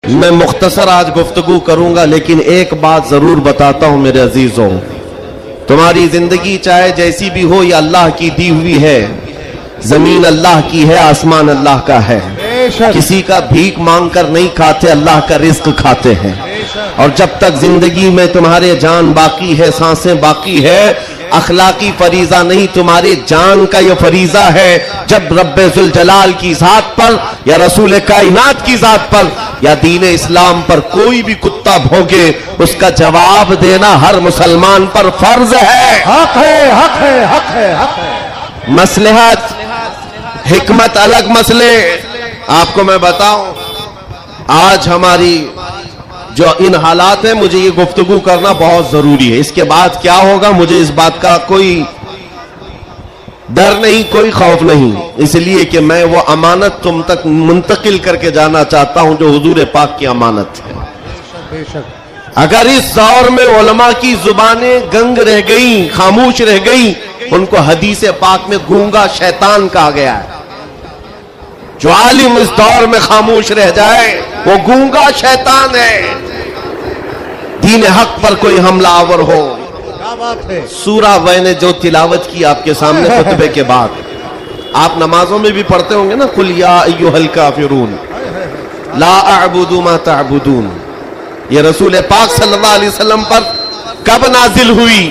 میں مختصر آج گفتگو کروں گا، لیکن ایک بات ضرور بتاتا ہوں میرے عزیزوں، تمہاری زندگی چاہے جیسی بھی ہو یہ اللہ کی دی ہوئی ہے، زمین اللہ کی ہے، آسمان اللہ کا ہے، کسی کا بھیک مانگ کر نہیں کھاتے، اللہ کا رزق کھاتے ہیں۔ اور جب تک زندگی میں تمہارے جان باقی ہے، سانسیں باقی ہے، اخلاقی فریضہ نہیں، تمہاری جان کا یہ فریضہ ہے، جب رب ذوالجلال کی ذات پر یا رسول کائنات کی ذات پر یا دین اسلام پر کوئی بھی کتا بھونکے، اس کا جواب دینا ہر مسلمان پر فرض ہے۔ حق ہے، حق ہے، حق ہے، حق ہے۔ مصلحت حکمت الگ مسئلے، آپ کو میں بتاؤں، آج ہماری جو ان حالات ہیں، مجھے یہ گفتگو کرنا بہت ضروری ہے۔ اس کے بعد کیا ہوگا مجھے اس بات کا کوئی ڈر نہیں، کوئی خوف نہیں، اس لیے کہ میں وہ امانت تم تک منتقل کر کے جانا چاہتا ہوں جو حضور پاک کی امانت ہے۔ بے شک۔ اگر اس دور میں علماء کی زبانیں گنگ رہ گئیں، خاموش رہ گئیں، ان کو حدیث پاک میں گونگا شیطان کہا گیا ہے۔ جو عالم اس دور میں خاموش رہ جائے وہ گونگا شیطان ہے۔ دین حق پر کوئی حملہ آور ہو، کیا بات ہے۔ سورہ میں نے جو تلاوت کی آپ کے سامنے خطبے کے بعد، آپ نمازوں میں بھی پڑھتے ہوں گے نا، قل یا ایھا الکافرون لا اعبد ما تعبدون، یہ رسول پاک صلی اللہ علیہ وسلم پر کب نازل ہوئی؟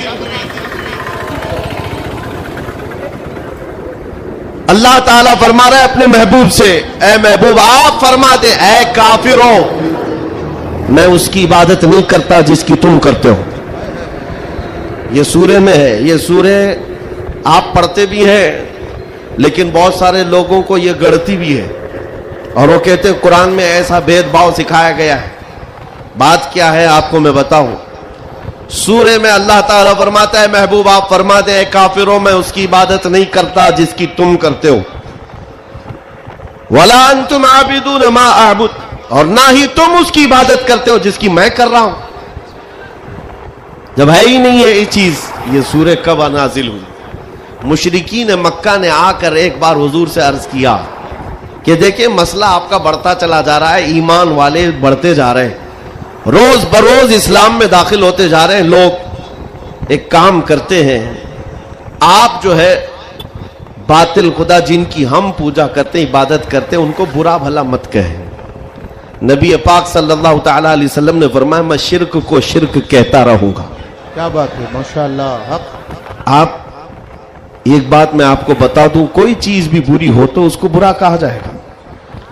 اللہ تعالیٰ فرما رہا ہے اپنے محبوب سے، اے محبوب آپ فرما دے، اے کافروں میں اس کی عبادت نہیں کرتا جس کی تم کرتے ہو۔ یہ سورہ میں ہے، یہ سورہ آپ پڑھتے بھی ہیں، لیکن بہت سارے لوگوں کو یہ گڑتی بھی ہے، اور وہ کہتے ہیں قرآن میں ایسا بھید بھاؤ سکھایا گیا ہے۔ بات کیا ہے آپ کو میں بتاؤں، سورہ میں اللہ تعالیٰ فرماتا ہے محبوب آپ فرما دیں، اے کافروں میں اس کی عبادت نہیں کرتا جس کی تم کرتے ہو، وَلَا أَنْتُمْ عَابِدُونَ مَا أَعْبُدُ، اور نہ ہی تم اس کی عبادت کرتے ہو جس کی میں کر رہا ہوں۔ جب ہے ہی نہیں ہے یہ چیز، یہ سورہ کب نازل ہوئی؟ مشرکین مکہ نے آ کر ایک بار حضور سے عرض کیا کہ دیکھیں مسئلہ آپ کا بڑھتا چلا جا رہا ہے، ایمان والے بڑھتے جا رہے ہیں، روز بروز اسلام میں داخل ہوتے جا رہے ہیں لوگ، ایک کام کرتے ہیں، آپ جو ہے باطل خدا جن کی ہم پوجا کرتے ہیں، عبادت کرتے ہیں، ان کو برا بھلا مت کہیں۔ نبی پاک صلی اللہ تعالی علیہ وسلم نے فرمایا میں شرک کو شرک کہتا رہوں گا۔ کیا بات ہے، ماشاءاللہ، حق۔ آپ ایک بات میں آپ کو بتا دوں، کوئی چیز بھی بری ہو تو اس کو برا کہا جائے گا،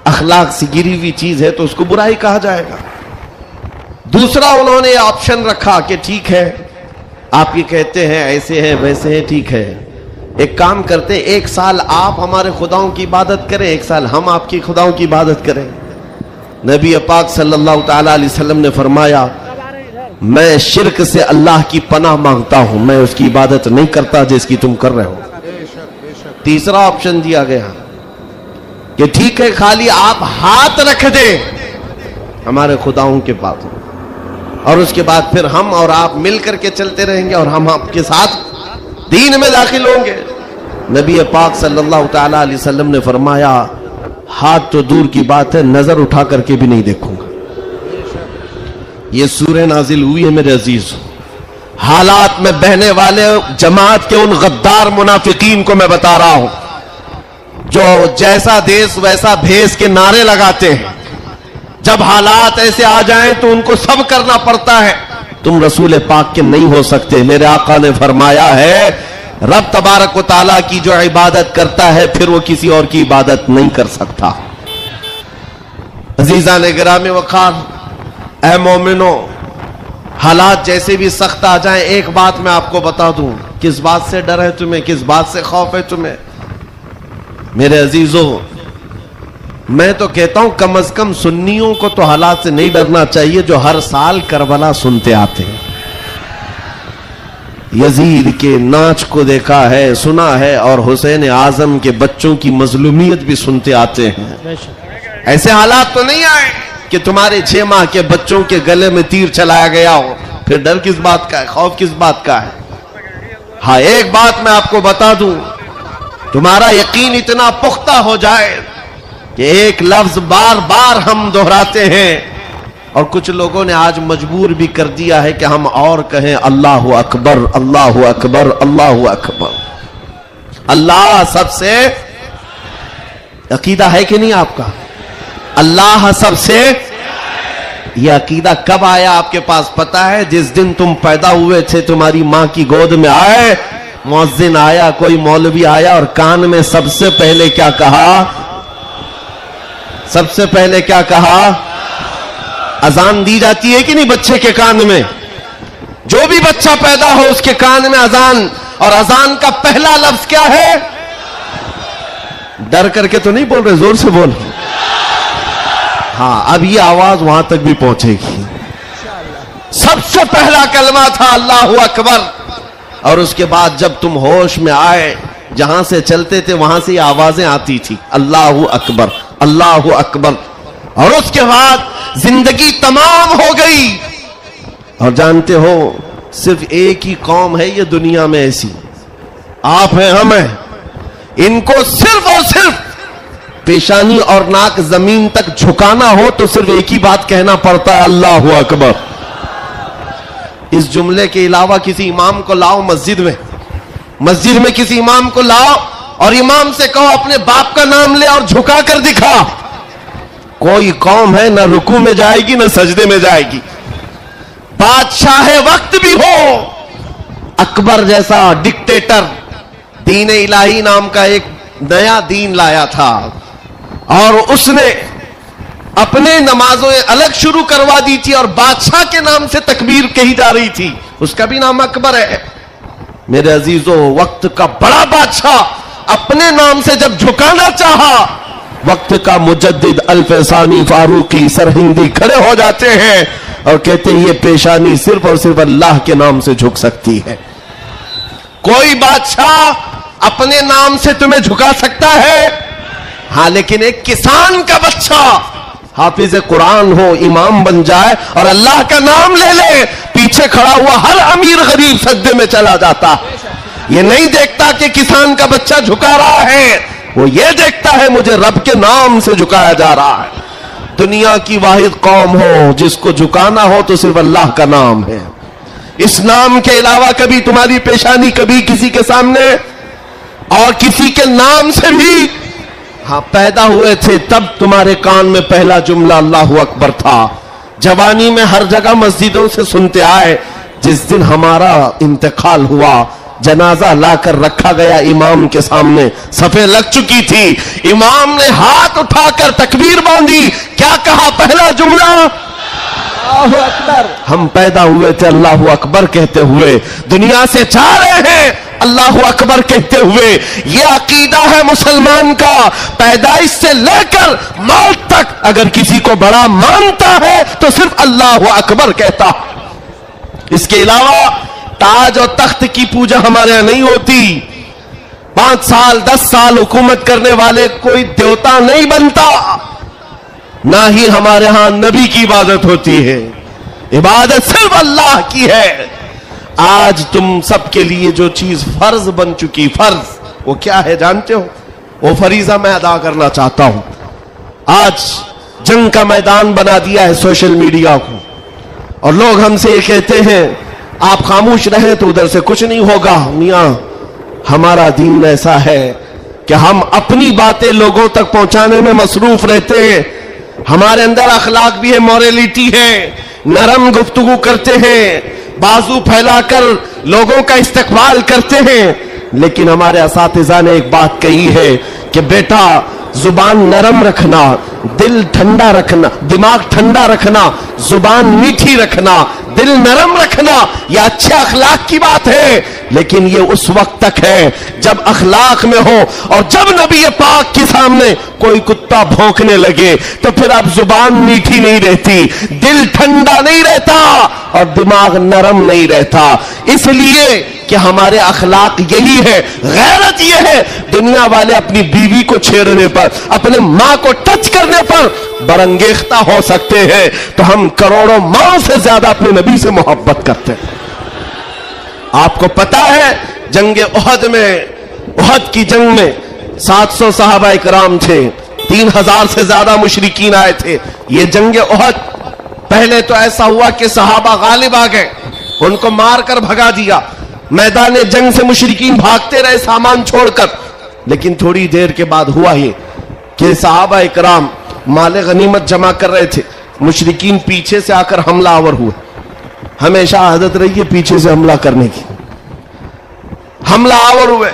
اخلاق سے گری ہوئی چیز ہے تو اس کو برا ہی کہا جائے گا۔ دوسرا انہوں نے آپشن رکھا کہ ٹھیک ہے آپ یہ کہتے ہیں ایسے ہیں ویسے ہیں، ٹھیک ہے ایک کام کرتے، ایک سال آپ ہمارے خداؤں کی عبادت کریں، ایک سال ہم آپ کی خداؤں کی عبادت کریں۔ نبی پاک صلی اللہ تعالی علیہ وسلم نے فرمایا میں شرک سے اللہ کی پناہ مانگتا ہوں، میں اس کی عبادت نہیں کرتا جس کی تم کر رہے ہو۔ تیسرا آپشن دیا گیا کہ ٹھیک ہے خالی آپ ہاتھ رکھ دیں ہمارے خداؤں کے پاس، اور اس کے بعد پھر ہم اور آپ مل کر کے چلتے رہیں گے اور ہم آپ کے ساتھ دین میں داخل ہوں گے۔ نبی پاک صلی اللہ تعالی علیہ وسلم نے فرمایا ہاتھ تو دور کی بات ہے، نظر اٹھا کر کے بھی نہیں دیکھوں گا۔ یہ سورہ نازل ہوئی ہے میرے عزیز، حالات میں بہنے والے جماعت کے ان غدار منافقین کو میں بتا رہا ہوں جو جیسا دیس ویسا بھیس کے نعرے لگاتے ہیں، جب حالات ایسے آ جائیں تو ان کو سب کرنا پڑتا ہے۔ تم رسول پاک کے نہیں ہو سکتے، میرے آقا نے فرمایا ہے رب تبارک و تعالیٰ کی جو عبادت کرتا ہے پھر وہ کسی اور کی عبادت نہیں کر سکتا۔ عزیزان گرامی وقار، اے مومنو، حالات جیسے بھی سخت آ جائیں، ایک بات میں آپ کو بتا دوں، کس بات سے ڈر ہے تمہیں، کس بات سے خوف ہے تمہیں؟ میرے عزیزوں، میں تو کہتا ہوں کم از کم سنیوں کو تو حالات سے نہیں ڈرنا چاہیے جو ہر سال کربلا سنتے آتے ہیں، یزید کے ناچ کو دیکھا ہے، سنا ہے، اور حسین اعظم کے بچوں کی مظلومیت بھی سنتے آتے ہیں۔ ایسے حالات تو نہیں آئے کہ تمہارے 6 ماہ کے بچوں کے گلے میں تیر چلایا گیا ہو، پھر ڈر کس بات کا ہے، خوف کس بات کا ہے؟ ہاں ایک بات میں آپ کو بتا دوں، تمہارا یقین اتنا پختہ ہو جائے کہ ایک لفظ بار بار ہم دہراتے ہیں، اور کچھ لوگوں نے آج مجبور بھی کر دیا ہے کہ ہم اور کہیں اللہ اکبر اللہ اکبر اللہ اکبر. اللہ سب سے عقیدہ ہے کہ نہیں آپ کا؟ اللہ سب سے. یہ عقیدہ کب آیا آپ کے پاس پتا ہے؟ جس دن تم پیدا ہوئے تھے تمہاری ماں کی گود میں آئے, مؤذن آیا, کوئی مولوی آیا اور کان میں سب سے پہلے کیا کہا؟ سب سے پہلے کیا کہا؟ اذان دی جاتی ہے کہ نہیں بچے کے کان میں؟ جو بھی بچہ پیدا ہو اس کے کان میں اذان, اور اذان کا پہلا لفظ کیا ہے؟ ڈر کر کے تو نہیں بول رہے, زور سے بول. ہاں اب یہ آواز وہاں تک بھی پہنچے گی. سب سے پہلا کلمہ تھا اللہ اکبر, اور اس کے بعد جب تم ہوش میں آئے, جہاں سے چلتے تھے وہاں سے یہ آوازیں آتی تھی اللہ اکبر اللہ اکبر. اور اس کے بعد زندگی تمام ہو گئی. اور جانتے ہو صرف ایک ہی قوم ہے یہ دنیا میں ایسی, آپ ہیں ہم ہیں, ان کو صرف اور صرف پیشانی اور ناک زمین تک جھکانا ہو تو صرف ایک ہی بات کہنا پڑتا ہے اللہ اکبر. اس جملے کے علاوہ کسی امام کو لاؤ مسجد میں کسی امام کو لاؤ اور امام سے کہو اپنے باپ کا نام لے اور جھکا کر دکھا, کوئی قوم ہے نہ رکوع میں جائے گی نہ سجدے میں جائے گی. بادشاہ وقت بھی ہو, اکبر جیسا ڈکٹیٹر دین الہی نام کا ایک نیا دین لایا تھا, اور اس نے اپنے نمازوں الگ شروع کروا دی تھی, اور بادشاہ کے نام سے تکبیر کہی جا رہی تھی, اس کا بھی نام اکبر ہے. میرے عزیزو, وقت کا بڑا بادشاہ اپنے نام سے جب جھکانا چاہا, وقت کا مجدد الفسانی فاروقی سرہندی کھڑے ہو جاتے ہیں اور کہتے ہیں یہ پیشانی صرف اور صرف اللہ کے نام سے جھک سکتی ہے. کوئی بادشاہ اپنے نام سے تمہیں جھکا سکتا ہے؟ ہاں, لیکن ایک کسان کا بچہ حافظ قرآن ہو, امام بن جائے اور اللہ کا نام لے لے, پیچھے کھڑا ہوا ہر امیر غریب سجدے میں چلا جاتا. یہ نہیں دیکھتا کہ کسان کا بچہ جھکا رہا ہے, وہ یہ دیکھتا ہے مجھے رب کے نام سے جھکایا جا رہا ہے. دنیا کی واحد قوم ہو جس کو جھکانا ہو تو صرف اللہ کا نام ہے. اس نام کے علاوہ کبھی تمہاری پیشانی کبھی کسی کے سامنے اور کسی کے نام سے بھی, ہاں پیدا ہوئے تھے تب تمہارے کان میں پہلا جملہ اللہ اکبر تھا. جوانی میں ہر جگہ مسجدوں سے سنتے آئے, جس دن ہمارا انتقال ہوا جنازہ لا کر رکھا گیا امام کے سامنے, صفیں لگ چکی تھی, امام نے ہاتھ اٹھا کر تکبیر باندھی, کیا کہا پہلا جملہ؟ اللہ اکبر. ہم پیدا ہوئے تھے اللہ اکبر کہتے ہوئے, دنیا سے جا رہے ہیں اللہ اکبر کہتے ہوئے. یہ عقیدہ ہے مسلمان کا, پیدائش سے لے کر موت تک اگر کسی کو بڑا مانتا ہے تو صرف اللہ اکبر کہتا. اس کے علاوہ تاج اور تخت کی پوجا ہمارے یہاں نہیں ہوتی. 5 سال 10 سال حکومت کرنے والے کوئی دیوتا نہیں بنتا, نہ ہی ہمارے ہاں نبی کی عبادت ہوتی ہے. عبادت صرف اللہ کی ہے. آج تم سب کے لیے جو چیز فرض بن چکی, فرض وہ کیا ہے جانتے ہو؟ وہ فریضہ میں ادا کرنا چاہتا ہوں. آج جنگ کا میدان بنا دیا ہے سوشل میڈیا کو, اور لوگ ہم سے یہ کہتے ہیں آپ خاموش رہیں تو ادھر سے کچھ نہیں ہوگا. میاں ہمارا دین ایسا ہے کہ ہم اپنی باتیں لوگوں تک پہنچانے میں مصروف رہتے ہیں. ہمارے اندر اخلاق بھی ہے, موریلٹی ہے, نرم گفتگو کرتے ہیں, بازو پھیلا کر لوگوں کا استقبال کرتے ہیں. لیکن ہمارے اساتذہ نے ایک بات کہی ہے کہ بیٹا زبان نرم رکھنا, دل ٹھنڈا رکھنا, دماغ ٹھنڈا رکھنا, زبان میٹھی رکھنا, دل نرم رکھنا, یہ اچھے اخلاق کی بات ہے, لیکن یہ اس وقت تک ہے جب اخلاق میں ہو. اور جب نبی پاک کے سامنے کوئی کتا بھونکنے لگے تو پھر اب زبان میٹھی نہیں رہتی, دل ٹھنڈا نہیں رہتا اور دماغ نرم نہیں رہتا. اس لیے کہ ہمارے اخلاق یہی ہے. غیرت یہ ہے دنیا والے اپنی بیوی کو چھیڑنے پر, اپنے ماں کو ٹچ کرنے پر برانگیختہ ہو سکتے ہیں, تو ہم کروڑوں ماں سے زیادہ اپنے نبی سے محبت کرتے ہیں. آپ کو پتا ہے جنگ احد میں, احد کی جنگ میں 700 صحابہ اکرام تھے, 3000 سے زیادہ مشرکین آئے تھے. یہ جنگ احد پہلے تو ایسا ہوا کہ صحابہ غالب آ گئے, ان کو مار کر بھگا دیا, میدان جنگ سے مشرکین بھاگتے رہے سامان چھوڑ کر. لیکن تھوڑی دیر کے بعد ہوا یہ کہ صحابہ اکرام مال غنیمت جمع کر رہے تھے, مشرکین پیچھے سے آ کر حملہ آور ہوئے. ہمیشہ عادت رہی ہے پیچھے سے حملہ کرنے کی. حملہ آور ہوئے,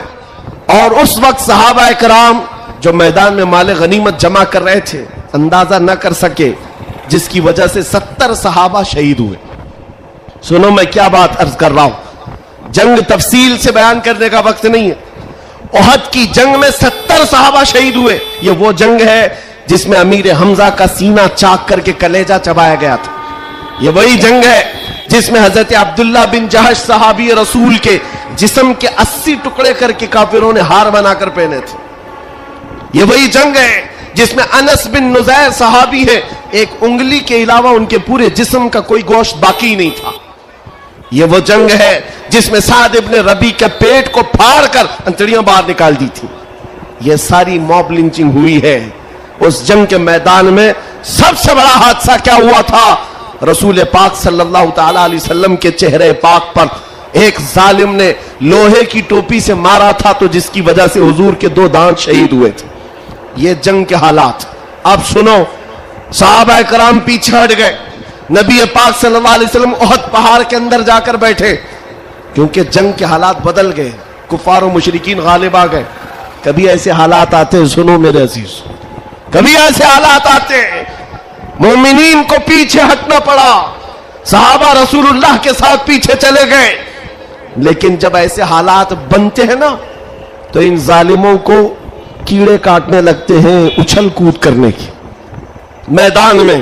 اور اس وقت صحابہ اکرام جو میدان میں مال غنیمت جمع کر رہے تھے اندازہ نہ کر سکے, جس کی وجہ سے 70 صحابہ شہید ہوئے. سنو میں کیا بات عرض کر رہا ہوں, جنگ تفصیل سے بیان کرنے کا وقت نہیں ہے. احد کی جنگ میں 70 صحابہ شہید ہوئے. یہ وہ جنگ ہے جس میں امیر حمزہ کا سینہ چاک کر کے کلیجہ چبایا گیا تھا. یہ وہی جنگ ہے جس میں حضرت عبداللہ بن جہش صحابی رسول کے جسم کے 80 ٹکڑے کر کے کافروں نے ہار بنا کر پہنے تھے. یہ وہی جنگ ہے جس میں انس بن نزیر صحابی ہے, ایک انگلی کے علاوہ ان کے پورے جسم کا کوئی گوشت باقی نہیں تھا. یہ وہ جنگ ہے جس میں سعد ابن ربی کے پیٹ کو پھاڑ کر انتڑیاں باہر نکال دی تھی. یہ ساری موب لنچنگ ہوئی ہے. اس جنگ کے میدان میں سب سے بڑا حادثہ کیا ہوا تھا, رسول پاک صلی اللہ تعالی علیہ وسلم کے چہرے پاک پر ایک ظالم نے لوہے کی ٹوپی سے مارا تھا, تو جس کی وجہ سے حضور کے 2 دانت شہید ہوئے تھے. یہ جنگ کے حالات. اب سنو, صحابہ کرام پیچھے ہٹ گئے, نبی پاک صلی اللہ علیہ وسلم احد پہاڑ کے اندر جا کر بیٹھے, کیونکہ جنگ کے حالات بدل گئے, کفار و مشرکین غالب آ گئے. کبھی ایسے حالات آتے, سنو میرے عزیز, کبھی ایسے حالات آتے مومنین کو پیچھے ہٹنا پڑا, صحابہ رسول اللہ کے ساتھ پیچھے چلے گئے. لیکن جب ایسے حالات بنتے ہیں نا, تو ان ظالموں کو کیڑے کاٹنے لگتے ہیں اچھل کود کرنے کی. میدان میں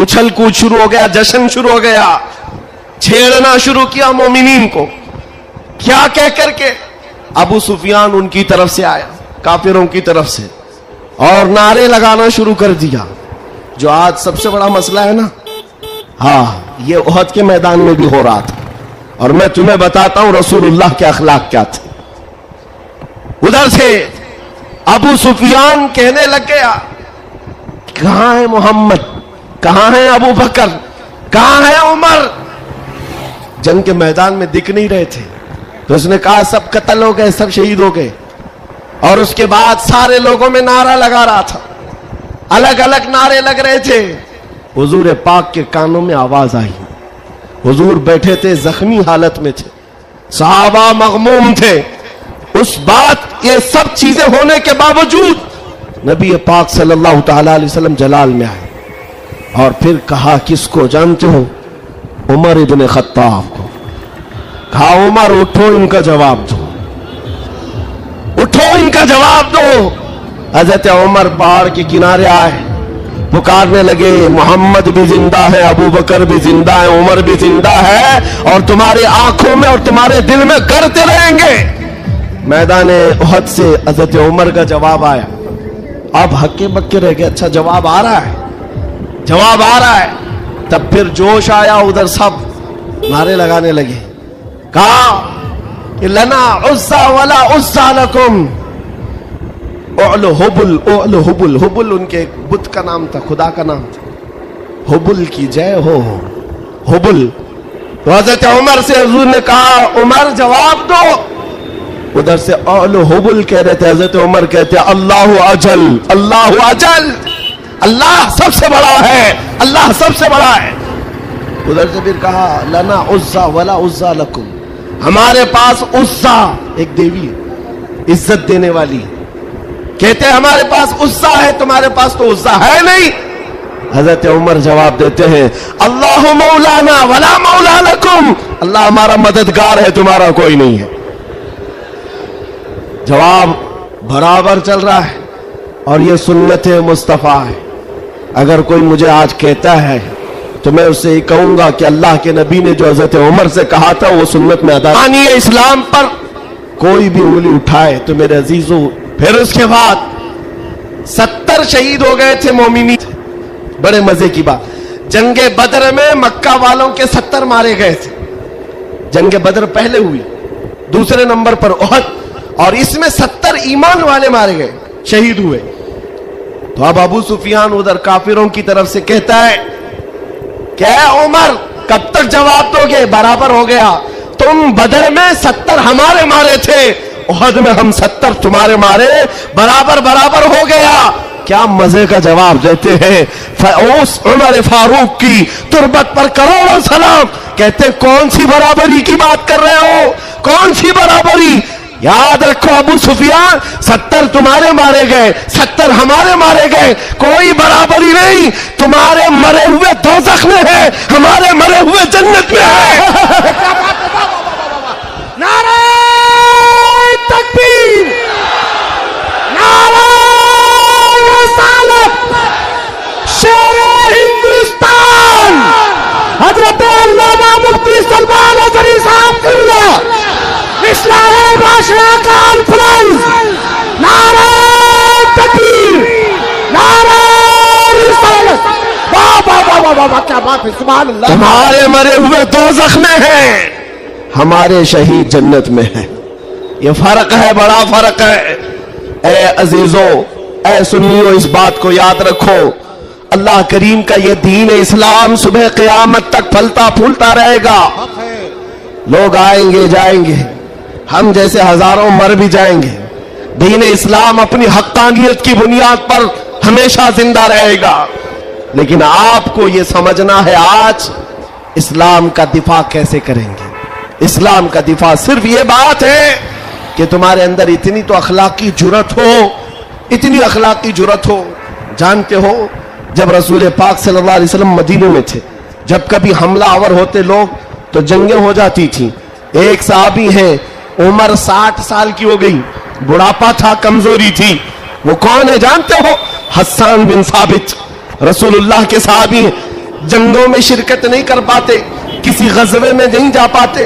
اچھل کود شروع ہو گیا, جشن شروع ہو گیا, چھیڑنا شروع کیا مومنین کو. کیا کہہ کر کے ابو سفیان ان کی طرف سے آیا, کافروں کی طرف سے, اور نعرے لگانا شروع کر دیا. جو آج سب سے بڑا مسئلہ ہے نا, ہاں, یہ احد کے میدان میں بھی ہو رہا تھا. اور میں تمہیں بتاتا ہوں رسول اللہ کے اخلاق کیا تھے. ادھر سے ابو سفیان کہنے لگ گیا, کہاں ہے محمد, کہاں ہے ابو بکر, کہاں ہے عمر. جنگ کے میدان میں دکھ نہیں رہے تھے, تو اس نے کہا سب قتل ہو گئے, سب شہید ہو گئے. اور اس کے بعد سارے لوگوں میں نعرہ لگا رہا تھا, الگ الگ نعرے لگ رہے تھے. حضور پاک کے کانوں میں آواز آئی. حضور بیٹھے تھے, زخمی حالت میں تھے, صحابہ مغموم تھے. اس بات, یہ سب چیزیں ہونے کے باوجود نبی پاک صلی اللہ تعالی علیہ وسلم جلال میں آئے, اور پھر کہا کس کو جانتے ہو, عمر ابن خطاب کو. کہا عمر اٹھو, ان کا جواب دو, اٹھو ان کا جواب دو. حضرت عمر پہاڑ کے کنارے آئے, پکارنے لگے, محمد بھی زندہ ہے, ابو بکر بھی زندہ ہے, عمر بھی زندہ ہے, اور تمہاری آنکھوں میں اور تمہارے دل میں گڑتے رہیں گے. میدان احد سے حضرت عمر کا جواب آیا. اب ہکے بکے رہ گئے, اچھا جواب آ رہا ہے, جواب آ رہا ہے. تب پھر جوش آیا, ادھر سب نعرے لگانے لگے. کہا کہ لنا عزا ولا عزا لکم, اعلو حبل, اعلو حبل. حبل ان کے بت کا نام تھا, خدا کا نام تھا. حبل کی جے ہو, حبل. تو حضرت عمر سے حضور نے کہا عمر جواب دو. ادھر سے اعلو حبل کہہ رہے تھے, حضرت عمر کہتے اللہ اجل, اللہ اجل, اللہ سب سے بڑا ہے, اللہ سب سے بڑا ہے. ادھر سے پھر کہا لنا عزا ولا عزا لکم, ہمارے پاس عزا ایک دیوی ہے, عزت دینے والی. کہتے ہیں ہمارے پاس عزا ہے, تمہارے پاس تو عزا ہے نہیں. حضرت عمر جواب دیتے ہیں اللہ مولانا ولا مولا لکم, اللہ ہمارا مددگار ہے, تمہارا کوئی نہیں ہے. جواب برابر چل رہا ہے, اور یہ سنت مصطفیٰ ہے. اگر کوئی مجھے آج کہتا ہے تو میں اسے یہ کہوں گا کہ اللہ کے نبی نے جو حضرت عمر سے کہا تھا وہ سنت میں ادا. اسلام پر کوئی بھی انگلی اٹھائے تو میرے عزیزوں, پھر اس کے بعد 70 شہید ہو گئے تھے مومنین. بڑے مزے کی بات, جنگ بدر میں مکہ والوں کے 70 مارے گئے تھے. جنگ بدر پہلے ہوئی, دوسرے نمبر پر احد, اور اس میں 70 ایمان والے مارے گئے, شہید ہوئے. تو اب ابو سفیان ادھر کافروں کی طرف سے کہتا ہے کہ اے عمر کب تک جواب دو گے؟ برابر ہو گیا، تم بدر میں 70 ہمارے مارے تھے، احد میں ہم 70 تمہارے مارے، برابر برابر ہو گیا۔ کیا مزے کا جواب دیتے ہیں۔ اس عمر فاروق کی تربت پر کروڑوں سلام، کہتے کون سی برابری کی بات کر رہے ہو؟ کون سی برابری؟ یاد رکھو ابو سفیان، 70 تمہارے مارے گئے، 70 ہمارے مارے گئے، کوئی برابری نہیں۔ تمہارے مرے ہوئے دوزخ میں ہے، ہمارے مرے ہوئے جنت میں ہے۔ نعرہ تکبیر، نعرہ رسالت، شیر ہندوستان حضرت علامہ مفتی سلمان اظہری صاحب قبلہ، اصلاح معاشرہ کانفرنس، نعرہ تکبیر، نعرہ رسالت۔ واہ واہ واہ واہ واہ، کیا بات ہے، سبحان اللہ۔ تمہارے مرے ہوئے دوزخ میں ہیں، ہمارے شہید جنت میں ہیں۔ یہ فرق ہے، بڑا فرق ہے۔ اے عزیزو، اے سنیو، اس بات کو یاد رکھو، اللہ کریم کا یہ دین اسلام صبح قیامت تک پھلتا پھولتا رہے گا۔ لوگ آئیں گے جائیں گے، ہم جیسے ہزاروں مر بھی جائیں گے، دین اسلام اپنی حقانیت کی بنیاد پر ہمیشہ زندہ رہے گا۔ لیکن آپ کو یہ سمجھنا ہے آج اسلام کا دفاع کیسے کریں گے۔ اسلام کا دفاع صرف یہ بات ہے کہ تمہارے اندر اتنی تو اخلاقی جرت ہو، اتنی اخلاقی جرت ہو۔ جانتے ہو جب رسول پاک صلی اللہ علیہ وسلم مدینے میں تھے، جب کبھی حملہ آور ہوتے لوگ تو جنگیں ہو جاتی تھیں۔ ایک صحابی ہیں، عمر 60 سال کی ہو گئی، بڑھاپا تھا، کمزوری تھی، وہ کون ہے جانتے ہو؟ حسان بن ثابت، رسول اللہ کے صحابی ہیں، جنگوں میں شرکت نہیں کر پاتے، کسی غزوے میں نہیں جا پاتے،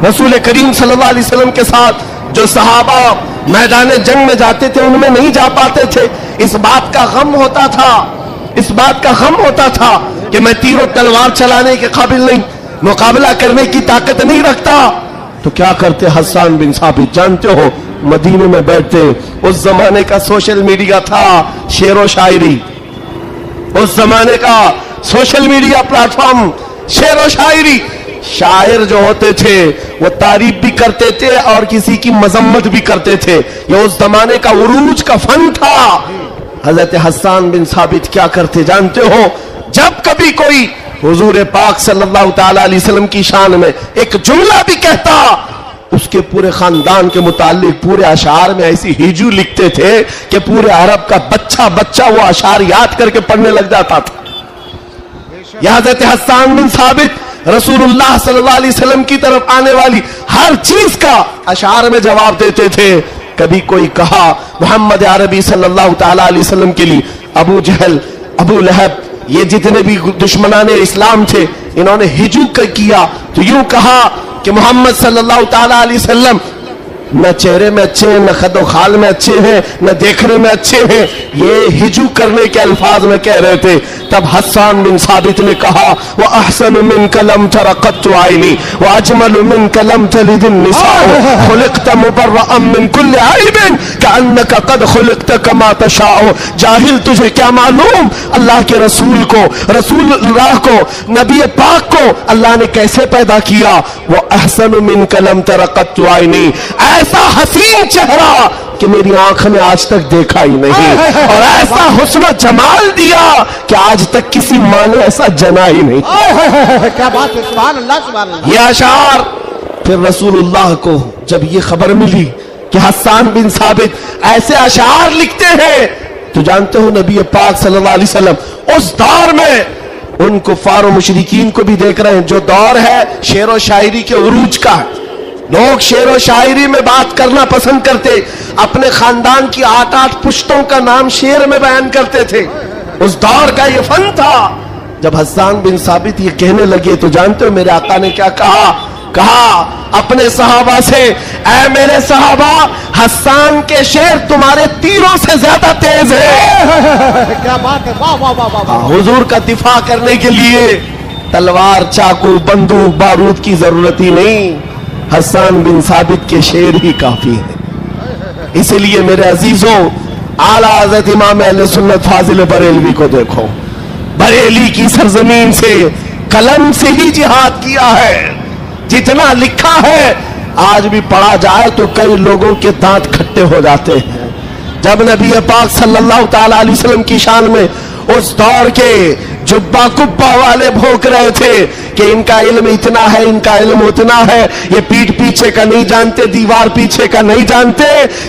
رسول کریم صلی اللہ علیہ وسلم کے ساتھ جو صحابہ میدان جنگ میں جاتے تھے ان میں نہیں جا پاتے تھے۔ اس بات کا غم ہوتا تھا، اس بات کا غم ہوتا تھا کہ میں تیر و تلوار چلانے کے قابل نہیں، مقابلہ کرنے کی طاقت نہیں رکھتا۔ تو کیا کرتے حسان بن ثابت جانتے ہو؟ مدینے میں بیٹھتے، اس زمانے کا سوشل میڈیا تھا، شعر و شاعری، اس زمانے کا سوشل میڈیا پلیٹ فارم، شعر و شاعری۔ شاعر جو ہوتے تھے وہ تعریف بھی کرتے تھے اور کسی کی مذمت بھی کرتے تھے، یہ اس زمانے کا عروج کا فن تھا۔ حضرت حسان بن ثابت کیا کرتے جانتے ہو؟ جب کبھی کوئی حضور پاک صلی اللہ تعالی علیہ وسلم کی شان میں ایک جملہ بھی کہتا، اس کے پورے خاندان کے متعلق پورے اشعار میں ایسی ہجو لکھتے تھے کہ پورے عرب کا بچہ بچہ وہ اشعار یاد کر کے پڑھنے لگ جاتا تھا۔ یہ حضرت حسان بن ثابت رسول اللہ صلی اللہ علیہ وسلم کی طرف آنے والی ہر چیز کا اشعار میں جواب دیتے تھے۔ کبھی کوئی کہا محمد عربی صلی اللہ تعالی علیہ وسلم کے لیے ابو جہل، ابو لہب، یہ جتنے بھی دشمنان اسلام تھے، انہوں نے ہجو کیا تو یوں کہا کہ محمد صلی اللہ تعالی علیہ وسلم نہ چہرے میں اچھے ہیں، نہ خد و خال میں اچھے ہیں، نہ دیکھنے میں اچھے ہیں، یہ ہجو کرنے کے الفاظ میں کہہ رہے تھے۔ تب حسان بن ثابت نے کہا وَأَحْسَنُ مِنْكَ لَمْ تَرَ قَطُّ عَيْنِي وَأَجْمَلُ مِنْكَ لَمْ تَلِدِ النِّسَاءُ خُلِقْتَ مُبَرَّأً مِنْ كُلِّ عَيْبٍ كَأَنَّكَ قَدْ خُلِقْتَ كَمَا تَشَاءُ۔ جاہل، تجھے کیا معلوم اللہ کے رسول کو، رسول اللہ کو، نبی پاک کو اللہ نے کیسے پیدا کیا؟ وَأَحْسَنُ مِنْكَ لَمْ تَرَ قَطُّ عَيْنِي، ایسا حسین چہرہ کہ میری آنکھ نے آج تک دیکھا ہی نہیں، اور ایسا حسن و جمال دیا کہ آج تک کسی ماں نے ایسا جنا ہی نہیں۔ کیا بات ہے، سبحان اللہ سبحان اللہ۔ یہ اشعار پھر رسول اللہ کو جب یہ خبر ملی کہ حسان بن ثابت ایسے اشعار لکھتے ہیں تو جانتے ہو نبی پاک صلی اللہ علیہ وسلم اس دور میں ان کفار و مشرکین کو بھی دیکھ رہے ہیں۔ جو دور ہے شعر و شاعری کے عروج کا ہے، لوگ شعر و شاعری میں بات کرنا پسند کرتے، اپنے خاندان کی 8 پشتوں کا نام شعر میں بیان کرتے تھے، اس دور کا یہ فن تھا۔ جب حسان بن ثابت یہ کہنے لگے تو جانتے ہو میرے آقا نے کیا کہا؟ کہا اپنے صحابہ سے، اے میرے صحابہ، حسان کے شعر تمہارے تیروں سے زیادہ تیز ہے۔ کیا بات ہے، واہ واہ واہ واہ۔ حضور کا دفاع کرنے کے لیے تلوار، چاقو، بندوق، بارود کی ضرورت ہی نہیں، حسان بن ثابت کے شعر ہی کافی ہے۔ اس لیے میرے عزیزوں، اعلیٰ حضرت امام اہل سنت فاضل بریلوی کو دیکھو، بریلی کی سرزمین سے قلم سے ہی جہاد کیا ہے. جتنا لکھا ہے آج بھی پڑھا جائے تو کئی لوگوں کے دانت کھٹے ہو جاتے ہیں. جب نبی پاک صلی اللہ تعالی علیہ وسلم کی شان میں اس دور کے جبا کبا والے بھونک رہے تھے کہ ان کا علم اتنا ہے, ان کا علم اتنا ہے, یہ پیٹھ پیچھے کا نہیں جانتے, دیوار پیچھے کا نہیں جانتے.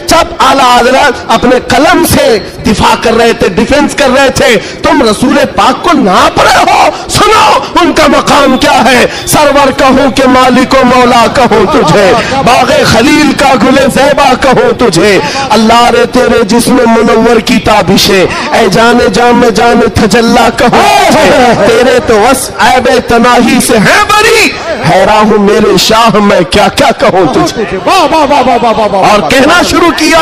جب اعلیٰ حضرت اپنے قلم سے دفاع کر رہے تھے, ڈیفنس کر رہے تھے, تم رسول پاک کو ناپ رہے ہو. سنو ان کا مقام کیا ہے. سرور کہوں کہ مالک و مولا کہوں تجھے, باغ خلیل کا گل زیبا کہوں تجھے, اللہ رے تیرے جسم منور کی تابشیں, اے جانے جام میں جان تجلا کہوں تیرے تو وصف عیب تناہی سے ہے بری, حیران ہوں میرے شاہ میں کیا کیا کہوں تجھے. اور کہنا شروع کیا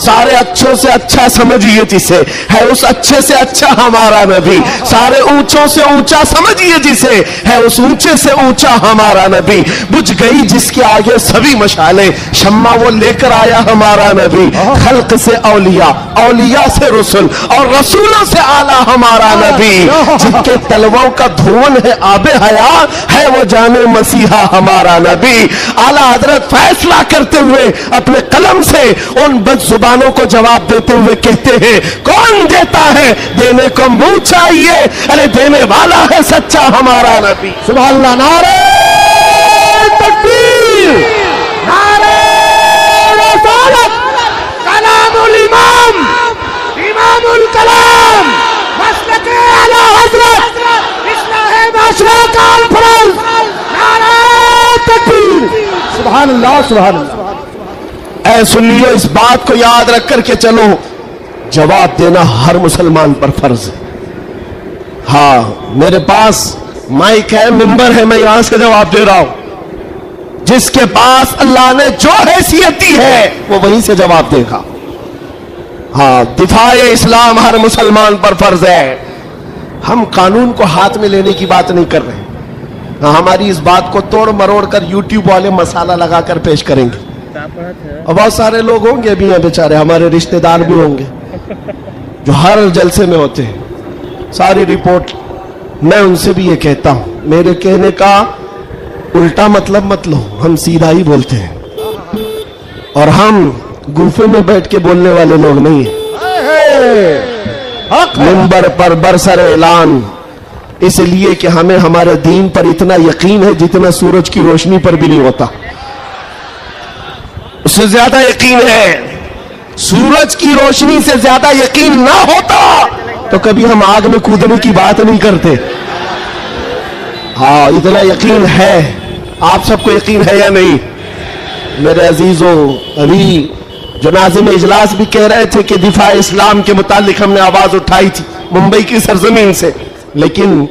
سارے اچھوں سے اچھا سمجھیے جسے, ہے اس اچھے سے اچھا ہمارا نبی. سارے اونچوں سے اونچا سمجھیے جسے, ہے اس اونچے سے اونچا ہمارا نبی. بجھ گئی جس کے آگے سبھی مشالیں, شمع وہ لے کر آیا ہمارا نبی. خلق سے اولیاء, اولیاء سے رسول, اور رسولوں سے اعلیٰ ہمارا نبی. جن کے تلووں کا دھون ہے آب حیات, ہے وہ جانے مسیحا ہمارا نبی. اعلیٰ حضرت فیصلہ کرتے ہوئے اپنے قلم سے ان بد زبانوں کو جواب دیتے ہوئے کہتے ہیں, کون دیتا ہے دینے کو منہ چاہیے, ارے دینے والا ہے سچا ہمارا نبی. سبحان اللہ. نعرہ تکبیر, نعرہ رسالت, کلام الامام, امام الکلام, مسلک اعلیٰ حضرت, اصلاح معاشرہ کانفرنس. نعرہ تکبیر. سبحان اللہ, سبحان اللہ. اے سنیو, اس بات کو یاد رکھ کر کے چلو, جواب دینا ہر مسلمان پر فرض ہے. ہاں میرے پاس مائک ہے, ممبر ہے, میں یہاں سے جواب دے رہا ہوں. جس کے پاس اللہ نے جو حیثیت دی ہے وہ وہیں سے جواب دے گا. ہاں دفاع اسلام ہر مسلمان پر فرض ہے. ہم قانون کو ہاتھ میں لینے کی بات نہیں کر رہے. ہماری اس بات کو توڑ مروڑ کر یوٹیوب والے مسالہ لگا کر پیش کریں گے. اور بہت سارے لوگ ہوں گے بھی ہیں بیچارے, ہمارے رشتہ دار بھی ہوں گے جو ہر جلسے میں ہوتے ہیں, ساری رپورٹ. میں ان سے بھی یہ کہتا ہوں, میرے کہنے کا الٹا مطلب مت لو, ہم سیدھا ہی بولتے ہیں, اور ہم گوفے میں بیٹھ کے بولنے والے لوگ نہیں ہیں. منبر پر برسر اعلان, اس لیے کہ ہمیں ہمارے دین پر اتنا یقین ہے جتنا سورج کی روشنی پر بھی نہیں ہوتا. اس سے زیادہ یقین ہے. سورج کی روشنی سے زیادہ یقین نہ ہوتا تو کبھی ہم آگ میں کودنے کی بات نہیں کرتے. ہاں اتنا یقین ہے. آپ سب کو یقین ہے یا نہیں؟ میرے عزیزوں, ابھی جو ناظم اجلاس بھی کہہ رہے تھے کہ دفاع اسلام کے متعلق ہم نے آواز اٹھائی تھی ممبئی کی سرزمین سے, لیکن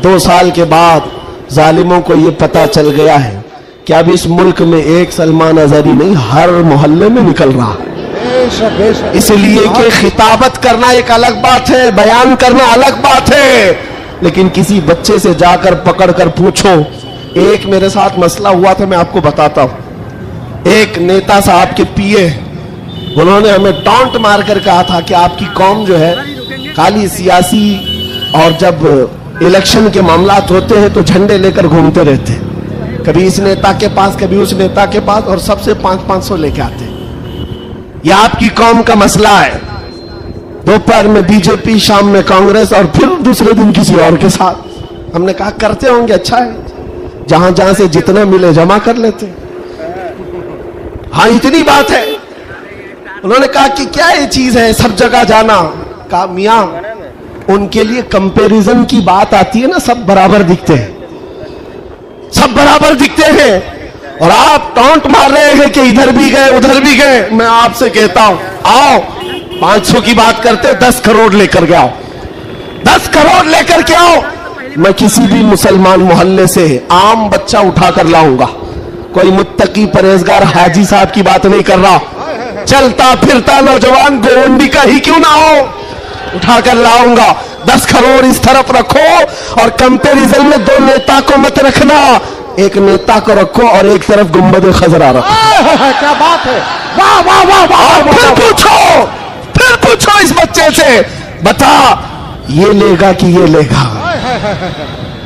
2 سال کے بعد ظالموں کو یہ پتا چل گیا ہے کہ اب اس ملک میں ایک سلمان اظہری نہیں, ہر محلے میں نکل رہا. اس لیے کہ خطابت کرنا ایک الگ بات ہے, بیان کرنا الگ بات ہے, لیکن کسی بچے سے جا کر پکڑ کر پوچھو. ایک میرے ساتھ مسئلہ ہوا تھا, میں آپ کو بتاتا ہوں. ایک نیتا صاحب کے پیے, انہوں نے ہمیں ٹانٹ مار کر کہا تھا کہ آپ کی قوم جو ہے خالی سیاسی, اور جب الیکشن کے معاملات ہوتے ہیں تو جھنڈے لے کر گھومتے رہتے, کبھی اس نیتا کے پاس کبھی اس نیتا کے پاس, اور سب سے 500 لے کے آتے. یہ آپ کی قوم کا مسئلہ ہے. دوپہر میں بی جے پی, شام میں کانگریس, اور پھر دوسرے دن کسی اور کے ساتھ. ہم نے کہا کرتے ہوں گے, اچھا ہے, جہاں جہاں سے جتنا ملے جمع کر لیتے. ہاں اتنی بات ہے. انہوں نے کہا کہ کیا یہ چیز ہے سب جگہ جانا. کہا میاں ان کے لیے کمپیریزن کی بات آتی ہے نا, سب برابر دکھتے ہیں, سب برابر دکھتے ہیں, اور آپ ٹانٹ مار رہے ہیں کہ ادھر بھی گئے ادھر بھی گئے. میں آپ سے کہتا ہوں, آؤ 500 کی بات کرتے, 10 کروڑ لے کر کے آؤ, 10 کروڑ لے کر کے آؤ. میں کسی بھی مسلمان محلے سے عام بچہ اٹھا کر لاؤں گا, کوئی متقی پرہیزگار حاجی صاحب کی بات نہیں کر رہا. چلتا پھرتا نوجوان گونڈی کا ہی کیوں نہ ہو, اٹھا کر لاؤں گا. 10 کروڑ اس طرف رکھو, اور کمپیریزن میں 2 نیتا کو مت رکھنا, ایک نیتا کو رکھو اور ایک طرف گنبد خضرا رکھو. کیا بات ہے, واہ واہ واہ واہ. پھر پوچھو اس بچے سے, بتا یہ لے گا کہ یہ لے گا.